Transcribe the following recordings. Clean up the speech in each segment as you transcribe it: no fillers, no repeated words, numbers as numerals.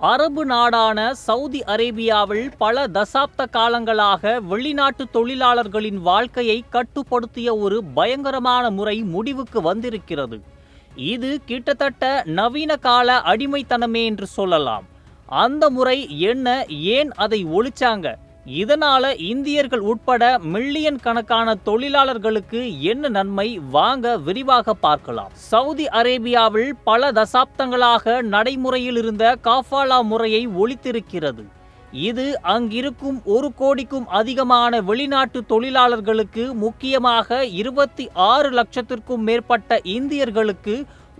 அரபு நாடான சவுதி அரேபியாவில் பல தசாப்த காலங்களாக வெளிநாட்டு தொழிலாளர்களின் வாழ்க்கையை கட்டுப்படுத்திய ஒரு பயங்கரமான முறை முடிவுக்கு வந்திருக்கிறது. இது கிட்டத்தட்ட நவீன கால அடிமைத்தனமே என்று சொல்லலாம். அந்த முறை என்ன, ஏன் அதை ஒழிச்சாங்க, இதனால இந்தியர்கள் உட்பட மில்லியன் கணக்கான தொழிலாளர்களுக்கு என்ன நன்மை, வாங்க விரிவாக பார்க்கலாம். சவுதி அரேபியாவில் பல தசாப்தங்களாக நடைமுறையில் இருந்த காஃபாலா முறையை ஒழித்திருக்கிறது. இது அங்கிருக்கும் 1 கோடிக்கும் அதிகமான வெளிநாட்டு தொழிலாளர்களுக்கு, முக்கியமாக 26 லட்சத்திற்கும் மேற்பட்ட இந்தியர்களுக்கு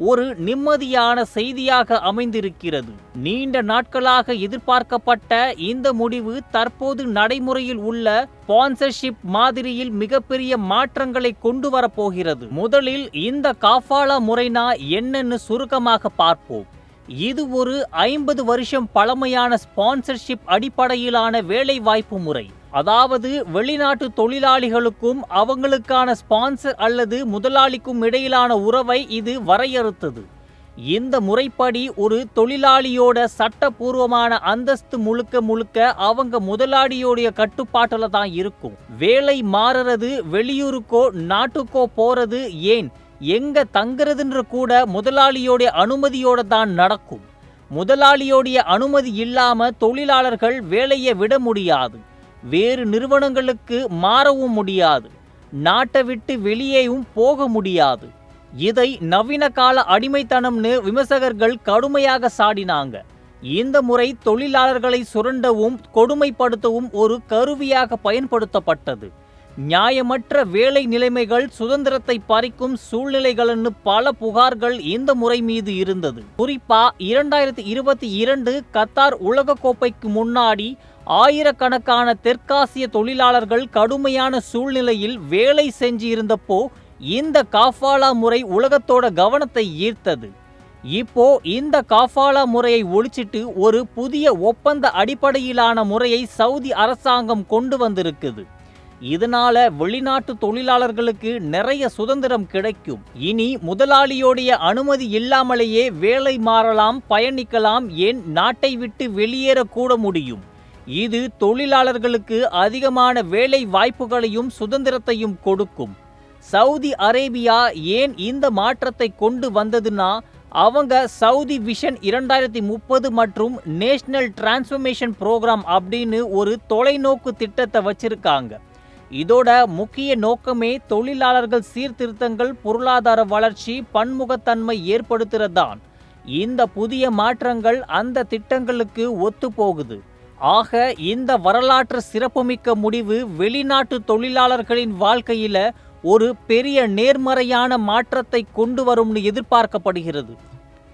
ஒரு நிம்மதியான செய்தியாக அமைந்திருக்கிறது. நீண்ட நாட்களாக எதிர்பார்க்கப்பட்ட இந்த முடிவு தற்போது நடைமுறையில் உள்ள ஸ்பான்சர்ஷிப் மாதிரியில் மிகப்பெரிய மாற்றங்களை கொண்டு வரப்போகிறது. முதலில் இந்த காஃபாலா முறைனா என்னன்னு சுருக்கமாக பார்ப்போம். இது ஒரு 50 வருஷம் பழமையான ஸ்பான்சர்ஷிப் அடிப்படையிலான வேலைவாய்ப்பு முறை. அதாவது வெளிநாட்டு தொழிலாளிகளுக்கும் அவங்களுக்கான ஸ்பான்சர் அல்லது முதலாளிக்கும் இடையிலான உறவை இது வரையறுத்தது. இந்த முறைப்படி ஒரு தொழிலாளியோட சட்டபூர்வமான அந்தஸ்து முழுக்க அவங்க முதலாளியோடைய கட்டுப்பாட்டில் தான் இருக்கும். வேலை மாறுறது, வெளியூருக்கோ நாட்டுக்கோ போறது, ஏன் எங்க தங்குறதுன்ற கூட முதலாளியோடைய அனுமதியோட தான் நடக்கும். முதலாளியோடைய அனுமதி இல்லாம தொழிலாளர்கள் வேலையை விட முடியாது, வேறு நிறுவனங்களுக்கு மாறவும் முடியாது, நாட்டை விட்டு வெளியேயும் போக முடியாது. இதை நவீன கால அடிமைத்தனம்னு விமர்சகர்கள் கடுமையாக சாடினாங்க. இந்த முறை தொழிலாளர்களை சுரண்டவும் கொடுமைப்படுத்தவும் ஒரு கருவியாக பயன்படுத்தப்பட்டது. நியாயமற்ற வேலை நிலைமைகள், சுதந்திரத்தை பறிக்கும் சூழ்நிலைகள்னு பல புகார்கள் இந்த முறை மீது இருந்தது. குறிப்பா 2022 கத்தார் உலகக்கோப்பைக்கு முன்னாடி ஆயிரக்கணக்கான தெற்காசிய தொழிலாளர்கள் கடுமையான சூழ்நிலையில் வேலை செஞ்சு இருந்தப்போ இந்த காஃபாலா முறை உலகத்தோட கவனத்தை ஈர்த்தது. இப்போ இந்த காஃபாலா முறையை ஒழிச்சிட்டு ஒரு புதிய ஒப்பந்த அடிப்படையிலான முறையை சவுதி அரசாங்கம் கொண்டு வந்திருக்குது. இதனால வெளிநாட்டு தொழிலாளர்களுக்கு நிறைய சுதந்திரம் கிடைக்கும். இனி முதலாளியோடைய அனுமதி இல்லாமலேயே வேலை மாறலாம், பயணிக்கலாம், ஏன் நாட்டை விட்டு வெளியேறக்கூட முடியும். இது தொழிலாளர்களுக்கு அதிகமான வேலை வாய்ப்புகளையும் சுதந்திரத்தையும் கொடுக்கும். சவுதி அரேபியா ஏன் இந்த மாற்றத்தை கொண்டு வந்ததுன்னா, அவங்க சவுதி விஷன் 2030 மற்றும் நேஷனல் டிரான்ஸ்ஃபர்மேஷன் ப்ரோக்ராம் அப்படின்னு ஒரு தொலைநோக்கு திட்டத்தை வச்சிருக்காங்க. இதோட முக்கிய நோக்கமே தொழிலாளர்கள் சீர்திருத்தங்கள், பொருளாதார வளர்ச்சி, பன்முகத்தன்மை ஏற்படுத்துறதுதான். இந்த புதிய மாற்றங்கள் அந்த திட்டங்களுக்கு ஒத்து போகுது. ஆக இந்த வரலாற்று சிறப்புமிக்க முடிவு வெளிநாட்டு தொழிலாளர்களின் வாழ்க்கையில ஒரு பெரிய நேர்மறையான மாற்றத்தை கொண்டு வரும்னு எதிர்பார்க்கப்படுகிறது.